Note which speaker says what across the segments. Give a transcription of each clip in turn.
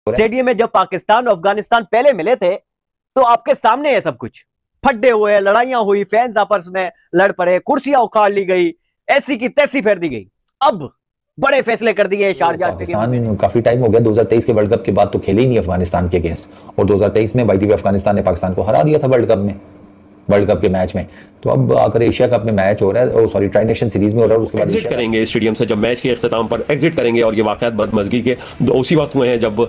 Speaker 1: Stadium में जब पाकिस्तान और अफगानिस्तान पहले मिले थे तो आपके सामने है सब कुछ, फड्डे हुए, लड़ाइयां हुई, फैंस आपस में लड़ पड़े, कुर्सियां उखाड़ ली गई, ऐसी की तैसी फेर दी गई। अब बड़े फैसले कर दिए शारजाह स्टेडियम में।
Speaker 2: काफी टाइम हो गया, 2023 के वर्ल्ड कप के बाद तो खेले ही नहीं अफगानिस्तान के अगेंस्ट, और 2023 में बाई द वे अफगानिस्तान ने पाकिस्तान को हरा दिया था वर्ल्ड कप के मैच में। तो अब आकर एशिया कप में मैच हो रहा है, सॉरी ट्राई नेशन सीरीज में हो रहा है, उसके बाद
Speaker 3: एग्जिट करेंगे स्टेडियम से जब मैच के अख्ताम पर एग्जिट करेंगे। और ये वाकयात बदमज़गी के उसी वक्त हुए हैं जब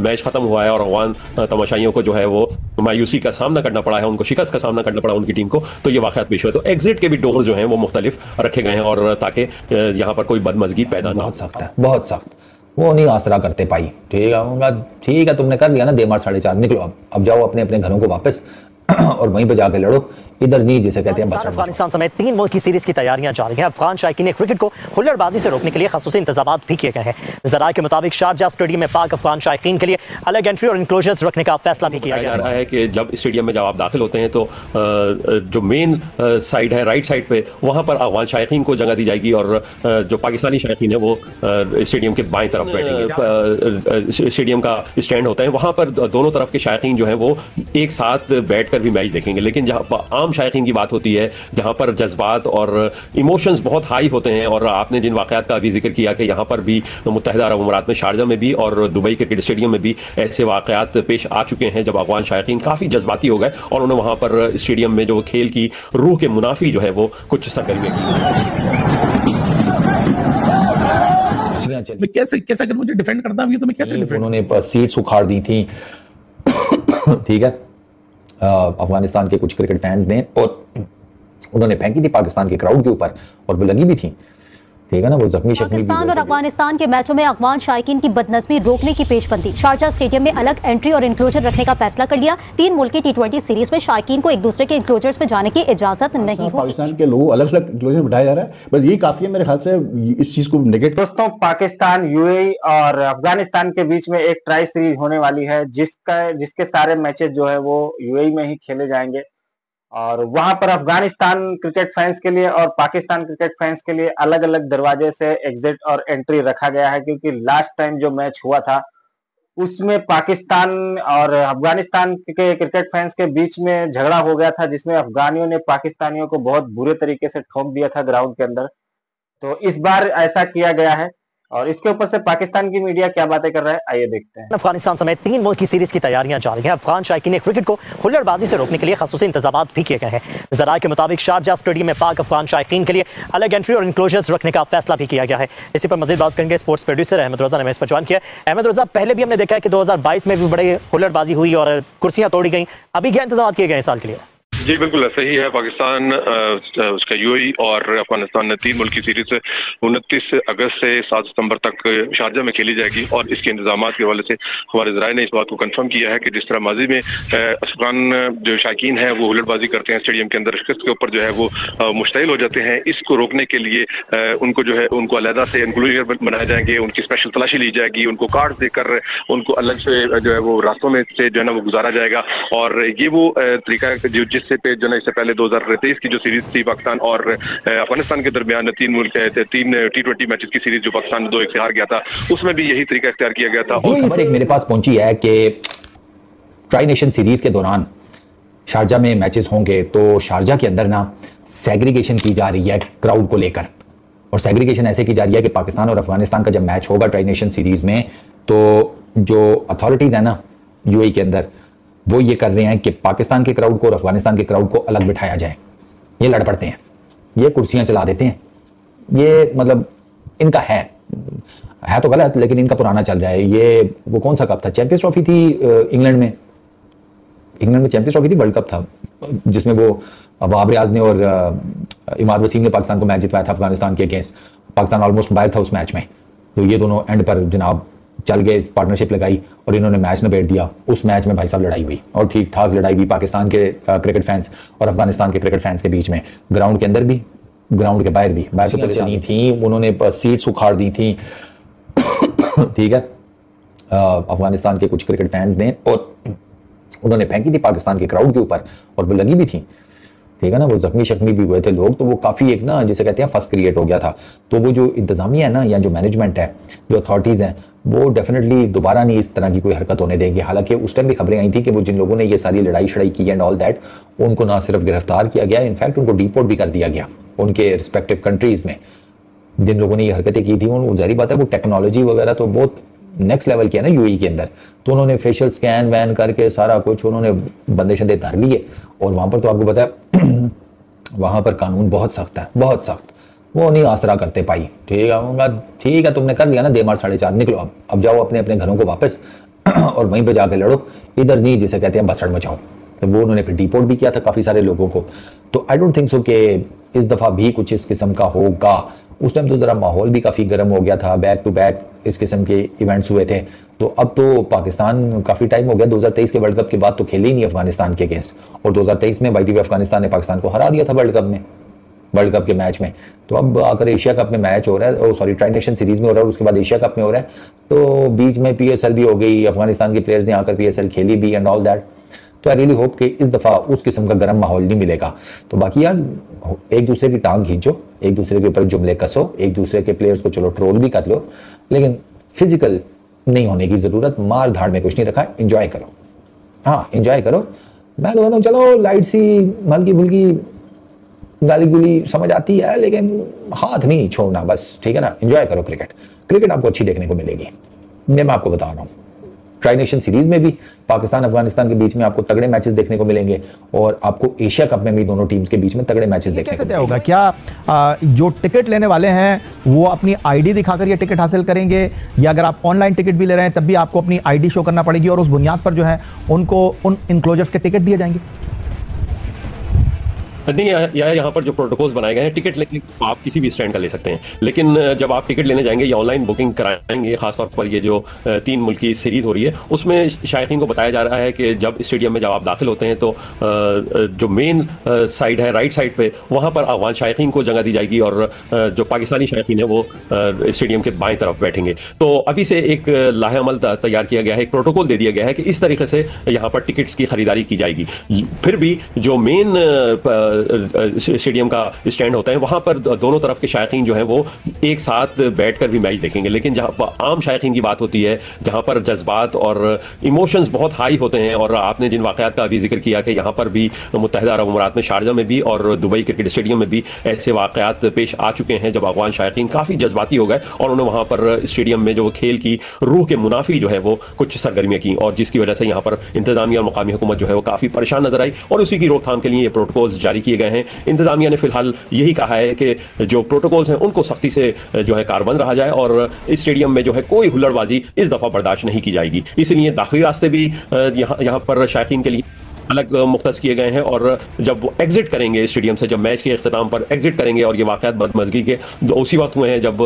Speaker 3: मैच खत्म हुआ है और अफगान तमाशाइयों को जो है वो मायूसी का सामना करना पड़ा है, उनको शिकस्त का सामना करना पड़ा उनकी टीम को। तो ये वाकयात पेश हुए, तो एग्जिट के भी डोर जो हैं वो मुख्तलिफ रखे गए हैं और ताकि यहाँ पर कोई बदमज़गी पैदा ना।
Speaker 2: बहुत सख्त है, बहुत सख्त। वो नहीं आसरा करते पाई। ठीक है तुमने कर लिया ना, 4:30 4:30 निकलो, अब जाओ अपने अपने घरों को वापस और वहीं पे जाके लड़ो, इधर नहीं जिसे कहते हैं।
Speaker 4: अफगानिस्तान समेत 3 मुल्क की सीरीज की तैयारियां जारी हैं। अफगान शायकीन क्रिकेट को हुल्लड़बाजी से रोकने के लिए खासूसी इंतजाम भी किए गए हैं। जराये के मुताबिक शारजाह स्टेडियम में पाक अफगान शायकीन के लिए अलग एंट्री और इनक्लोजर्स रखने का फैसला भी किया जा
Speaker 3: रहा है कि जब स्टेडियम में जब आप दाखिल होते हैं तो जो मेन साइड है, राइट साइड पे, वहाँ पर अफगान शायकीन को जगह दी जाएगी और जो पाकिस्तानी शायकीन है वो स्टेडियम के बाएं तरफ बैठेंगे। स्टेडियम का स्टैंड होता है, वहाँ पर दोनों तरफ के शायकीन जो है वो एक साथ बैठ भी मैच देखेंगे। लेकिन जहां आम शायकीन की बात होती है, जहां पर जज्बात और इमोशंस बहुत हाई होते हैं, और आपने जिन वाकयात का अभी जिक्र किया कि यहां पर भी मुत्तहिदा अरब अमीरात में शारजाह में भी और दुबई क्रिकेट स्टेडियम में भी ऐसे वाकयात पेश आ चुके हैं जब अफगान शायकीन काफी जज्बाती हो गए और उन्होंने वहां पर स्टेडियम में जो खेल की रूह के मुनाफी जो है वो कुछ सरगर्मियां
Speaker 5: की। कैसे अगर मुझे डिफेंड करना भी तो मैं कैसे डिफेंड?
Speaker 2: उन्होंने सीट्स उखाड़ दी थी ठीक है अफगानिस्तान के कुछ क्रिकेट फैंस ने, और उन्होंने फेंकी थी पाकिस्तान के क्राउड के ऊपर और वो लगी भी थी, ठीक है ना। वो जख्मी
Speaker 6: पाकिस्तान और अफगानिस्तान के मैचों में अफगान शायकीन की बदनज़मी रोकने की पेशबंदी, शारजाह स्टेडियम में अलग एंट्री और इंक्लोजर रखने का फैसला कर लिया। 3 मुल्क की T20 सीरीज में शायकीन को एक दूसरे के इंक्लोजर्स में जाने की इजाजत नहीं होगी।
Speaker 7: पाकिस्तान के लोग अलग अलग इंक्लोजर बिठाया जा रहा है, बस यही काफी है मेरे ख्याल से इस चीज को नेगेट।
Speaker 8: दोस्तों, पाकिस्तान, यूएई और अफगानिस्तान के बीच में एक ट्राई सीरीज होने वाली है जिसके सारे मैचेस जो है वो यूएई में ही खेले जाएंगे, और वहां पर अफगानिस्तान क्रिकेट फैंस के लिए और पाकिस्तान क्रिकेट फैंस के लिए अलग अलग दरवाजे से एग्जिट और एंट्री रखा गया है, क्योंकि लास्ट टाइम जो मैच हुआ था उसमें पाकिस्तान और अफगानिस्तान के क्रिकेट फैंस के बीच में झगड़ा हो गया था, जिसमें अफगानियों ने पाकिस्तानियों को बहुत बुरे तरीके से ठोक दिया था ग्राउंड के अंदर। तो इस बार ऐसा किया गया है, और इसके ऊपर से पाकिस्तान की मीडिया क्या बातें कर रहा है, आइए देखते हैं।
Speaker 4: अफगानिस्तान समेत 3 मुल्क की सीरीज की तैयारियां जारी हैं। अफगान शायकीन क्रिकेट को हुल्लड़बाजी से रोकने के लिए खासूसी इंतजाम भी किए गए हैं। जराये के मुताबिक शारजाह स्टेडियम में पाक अफगान शायकीन के लिए अलग एंट्री और इंक्लोजर्स रखने का फैसला भी किया गया है। इसी पर मजीद बात करेंगे स्पोर्ट्स प्रोड्यूसर अहमद रजा ने हमें इस पर ज्वाइन किया। अहमद रजा, पहले भी हमने देखा है कि 2022 में भी बड़े हुल्लड़बाजी हुई और कुर्सियां तोड़ी गई, अभी क्या इंतजाम किए गए इस साल के लिए?
Speaker 9: जी बिल्कुल ऐसा ही है। पाकिस्तान, उसका यूएई और अफगानिस्तान ने 3 मुल्क की सीरीज 29 अगस्त से 7 सितंबर तक शारजाह में खेली जाएगी, और इसके इंतजाम के हवाले से हमारे ज़राए ने इस बात को कंफर्म किया है कि जिस तरह माजी में अफगान जो शायकीन है वो हुल्लड़बाजी करते हैं स्टेडियम के अंदर, शिकस्त के ऊपर जो है वो मुश्तइल हो जाते हैं, इसको रोकने के लिए उनको जो है उनको अलहदा से इंक्लूजर बनाए जाएंगे, उनकी स्पेशल तलाशी ली जाएगी, उनको कार्ड देकर उनको अलग से जो है वो रास्तों में से जो है ना वो गुजारा जाएगा। और ये वो तरीका है जिससे पे जो ना इससे पहले 2023 की जो सीरीज थी पाकिस्तान और अफगानिस्तान के दरमियान 3 T20 मैचेस की सीरीज जो पाकिस्तान 2-1 से हार गया था, उसमें भी यही तरीका इख्तियार किया गया था।
Speaker 2: और मेरे पास पहुंची है कि ट्राई नेशन सीरीज के दौरान शारजाह में मैचेस होंगे तो शारजाह के अंदर ना सेग्रीगेशन की जा रही है क्राउड को लेकर, और सेग्रीगेशन ऐसे की जा रही है कि पाकिस्तान और अफगानिस्तान का जब मैच होगा ट्राई नेशन सीरीज में, तो जो अथॉरिटीज़ है ना यूएई के अंदर, वो ये कर रहे हैं कि पाकिस्तान के क्राउड को और अफगानिस्तान के क्राउड को अलग बिठाया जाए। ये लड़ पड़ते हैं, ये कुर्सियां चला देते हैं, ये मतलब इनका है तो गलत, लेकिन इनका पुराना चल रहा है। ये वो कौन सा कप था, चैंपियंस ट्रॉफी थी इंग्लैंड में चैंपियंस ट्रॉफी थी, वर्ल्ड कप था, जिसमें वो बाबर आजम ने और इमाद वसीम ने पाकिस्तान को मैच जितवाया था अफगानिस्तान के अगेंस्ट। पाकिस्तान ऑलमोस्ट बाहर था उस मैच में, तो ये दोनों एंड पर जनाब चल गए, पार्टनरशिप लगाई और इन्होंने मैच निबेड़ दिया। उस मैच में भाई साहब लड़ाई हुई, और ठीक ठाक लड़ाई हुई पाकिस्तान के क्रिकेट फैंस और अफगानिस्तान के क्रिकेट फैंस के बीच में, ग्राउंड के अंदर भी, ग्राउंड के बाहर भी। बाहर तो पुलिस नहीं थी, उन्होंने सीट्स उखाड़ दी थी ठीक है अफगानिस्तान के कुछ क्रिकेट फैंस ने, और उन्होंने फेंकी थी पाकिस्तान के क्राउड के ऊपर और वो लगी भी थी, ठीक है ना, वो जख्मी शख्मी भी हुए थे लोग, तो वो काफ़ी एक ना जिसे कहते हैं फस क्रिएट हो गया था। तो वो जो इंतज़ामिया है ना या जो मैनेजमेंट है, जो अथॉरिटीज़ हैं, वो डेफिनेटली दोबारा नहीं इस तरह की कोई हरकत होने देंगे। हालांकि उस टाइम भी खबरें आई थी कि वो जिन लोगों ने ये सारी लड़ाई शड़ाई की एंड ऑल दैट, उनको ना सिर्फ गिरफ्तार किया गया, इनफैक्ट उनको डिपोर्ट भी कर दिया गया उनके रिस्पेक्टिव कंट्रीज़ में। जिन लोगों ने ये हरकतें की थी, वो जाहिर बात है वो टेक्नोलॉजी वगैरह तो बहुत नेक्स्ट लेवल की है ना यूएई के अंदर, तो उन्होंने फेशियल स्कैन वैन करके सारा कुछ उन्होंने बंदे शंदे धर लिए। और वहाँ पर तो आपको पता है वहाँ पर कानून बहुत सख्त है, बहुत सख्त, वो नहीं आसरा करते पाई। ठीक है तुमने कर लिया ना, 4:30 निकलो, अब जाओ अपने अपने घरों को वापस और वहीं पे जाके लड़ो, इधर नहीं जिसे कहते हैं बसड़ मचाओ। तो वो उन्होंने फिर डिपोर्ट भी किया था काफ़ी सारे लोगों को। तो आई डोंट थिंक सो कि इस दफ़ा भी कुछ इस किस्म का होगा। उस टाइम तो ज़रा माहौल भी काफ़ी गर्म हो गया था, बैक टू बैक इस किस्म के इवेंट्स हुए थे। तो अब तो पाकिस्तान काफ़ी टाइम हो गया, 2023 के वर्ल्ड कप के बाद तो खेले ही नहीं अफगानिस्तान के अगेंस्ट, और 2023 में बाई द वे अफगानिस्तान ने पाकिस्तान को हरा दिया था वर्ल्ड कप के मैच में। तो अब आकर एशिया कप में मैच हो रहा है, सॉरी ट्राई नेशन सीरीज़ में हो रहा है, और उसके बाद एशिया कप में हो रहा है, तो बीच में PSL भी हो गई, अफगानिस्तान के प्लेयर्स ने आकर PSL खेली भी एंड ऑल दैट। तो आई रियली होप कि इस दफ़ा उस किस्म का गर्म माहौल नहीं मिलेगा। तो बाकी यार एक दूसरे की टांग खींचो, एक दूसरे के ऊपर जुमले कसो, एक दूसरे के प्लेयर्स को चलो ट्रोल भी कर लो, लेकिन फिजिकल नहीं होने की ज़रूरत। मार धाड़ में कुछ नहीं रखा, इंजॉय करो। हाँ इंजॉय करो। मैं तो कहता हूँ चलो लाइट सी हल्की फुल्की गाली गुली समझ आती है, लेकिन हाथ नहीं छोड़ना बस, ठीक है ना। इंजॉय करो क्रिकेट आपको अच्छी देखने को मिलेगी, ये मैं आपको बता रहा हूँ। ट्राई नेशन सीरीज में भी पाकिस्तान अफगानिस्तान के बीच में आपको तगड़े मैचेस देखने को मिलेंगे, और आपको एशिया कप में भी दोनों टीम्स के बीच में तगड़े मैचेस देखने को मिलेंगे।
Speaker 10: होगा क्या जो टिकट लेने वाले हैं वो अपनी आईडी दिखाकर ये टिकट हासिल करेंगे, या अगर आप ऑनलाइन टिकट भी ले रहे हैं तब भी आपको अपनी आईडी शो करना पड़ेगी और उस बुनियाद पर जो है उनको उन इनक्लोजर्स के टिकट दिए जाएंगे?
Speaker 3: नहीं, यहाँ पर जो प्रोटोकॉल्स बनाए गए हैं, टिकट लेके आप किसी भी स्टैंड का ले सकते हैं, लेकिन जब आप टिकट लेने जाएंगे या ऑनलाइन बुकिंग कराएंगे, खासतौर पर ये जो 3 मुल्की सीरीज हो रही है, उसमें शायकीन को बताया जा रहा है कि जब स्टेडियम में जब आप दाखिल होते हैं तो जो मेन साइड है, राइट साइड पे, वहाँ पर अफगान शायकीन को जगह दी जाएगी, और जो पाकिस्तानी शायकीन है वो स्टेडियम के बाएं तरफ बैठेंगे। तो अभी से एक लाहेअमल तैयार किया गया है, एक प्रोटोकॉल दे दिया गया है कि इस तरीके से यहाँ पर टिकट्स की खरीदारी की जाएगी। फिर भी जो मेन स्टेडियम का स्टैंड होता है, वहां पर दोनों तरफ के शायकीन जो है वो एक साथ बैठकर भी मैच देखेंगे, लेकिन जहां पर आम शायकीन की बात होती है, जहां पर जज्बात और इमोशंस बहुत हाई होते हैं, और आपने जिन वाकयात का अभी जिक्र किया कि यहाँ पर भी मुत्तहिदा अरब अमीरात में शारजा में भी और दुबई क्रिकेट स्टेडियम में भी ऐसे वाकयात पेश आ चुके हैं जब अफगान शायकीन काफ़ी जज्बाती हो गए और उन्होंने वहाँ पर स्टेडियम में जो खेल की रूह के मुनाफी जो है वो कुछ सरगर्मियाँ की, और जिसकी वजह से यहाँ पर इंतजामिया और मकामी हुकूमत जो है वो काफ़ी परेशान नजर आई, और उसी की रोकथाम के लिए ये प्रोटोकॉल्स जारी किए गए हैं। इंतजामिया ने फिलहाल यही कहा है कि जो प्रोटोकॉल्स हैं उनको सख्ती से जो है कारबंद रहा जाए, और इस स्टेडियम में जो है कोई हुल्लड़बाजी इस दफ़ा बर्दाश्त नहीं की जाएगी। इसलिए दाखिली रास्ते भी यहाँ पर शायकीन के लिए अलग मुख्तस किए गए हैं, और जब वो एग्जिट करेंगे स्टेडियम से, जब मैच के अख्ताम पर एग्जिट करेंगे, और ये वाक़यात बदमज़गी के उसी वक्त हुए हैं जब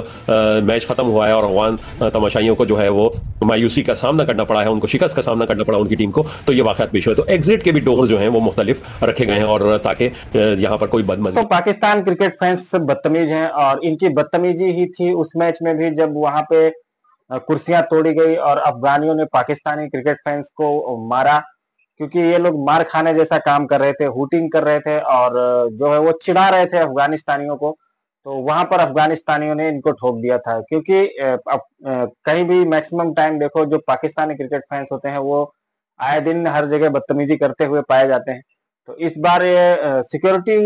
Speaker 3: मैच ख़त्म हुआ है और अफगान तमाशाइयों को जो है वो मायूसी का सामना करना पड़ा है, उनको शिकस्त का सामना करना पड़ा उनकी टीम को, तो ये वाक़यात पेश हुए। तो एग्जिट के भी डोर्स जो हैं वो मुख्तलिफ रखे गए हैं, और ताकि यहाँ पर कोई बदमज़गी।
Speaker 8: तो पाकिस्तान क्रिकेट फैंस बदतमीज हैं, और इनकी बदतमीजी ही थी उस मैच में भी जब वहां पे कुर्सियां तोड़ी गई और अफगानियों ने पाकिस्तानी क्रिकेट फैंस को मारा, क्योंकि ये लोग मार खाने जैसा काम कर रहे थे, हूटिंग कर रहे थे, और जो है वो चिढ़ा रहे थे अफगानिस्तानियों को। तो वहां पर अफगानिस्तानियों ने इनको ठोक दिया था, क्योंकि कहीं भी मैक्सिमम टाइम देखो जो पाकिस्तानी क्रिकेट फैंस होते हैं वो आए दिन हर जगह बदतमीजी करते हुए पाए जाते हैं। तो इस बार ये सिक्योरिटी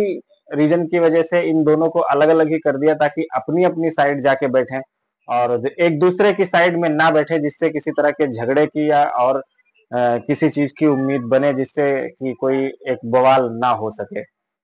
Speaker 8: रीजन की वजह से इन दोनों को अलग अलग ही कर दिया, ताकि अपनी अपनी साइड जाके बैठें और एक दूसरे की साइड में ना बैठे, जिससे किसी तरह के झगड़े की या और किसी चीज की उम्मीद बने, जिससे कि कोई एक बवाल ना हो सके।